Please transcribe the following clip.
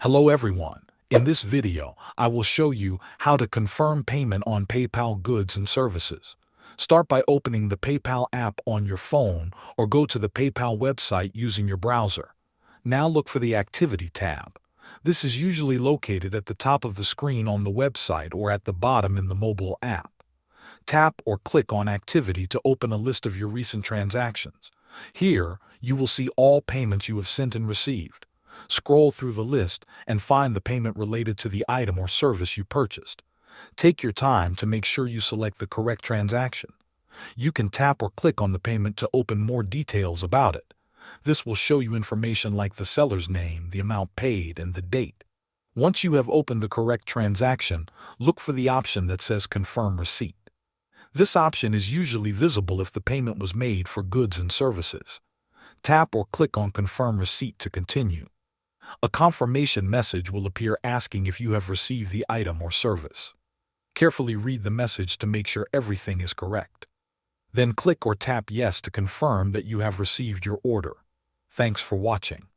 Hello everyone. In this video, I will show you how to confirm payment on PayPal goods and services. Start by opening the PayPal app on your phone or go to the PayPal website using your browser. Now look for the Activity tab. This is usually located at the top of the screen on the website or at the bottom in the mobile app. Tap or click on Activity to open a list of your recent transactions. Here, you will see all payments you have sent and received. Scroll through the list and find the payment related to the item or service you purchased. Take your time to make sure you select the correct transaction. You can tap or click on the payment to open more details about it. This will show you information like the seller's name, the amount paid, and the date. Once you have opened the correct transaction, look for the option that says Confirm Receipt. This option is usually visible if the payment was made for goods and services. Tap or click on Confirm Receipt to continue. A confirmation message will appear asking if you have received the item or service. Carefully read the message to make sure everything is correct. Then click or tap Yes to confirm that you have received your order. Thanks for watching.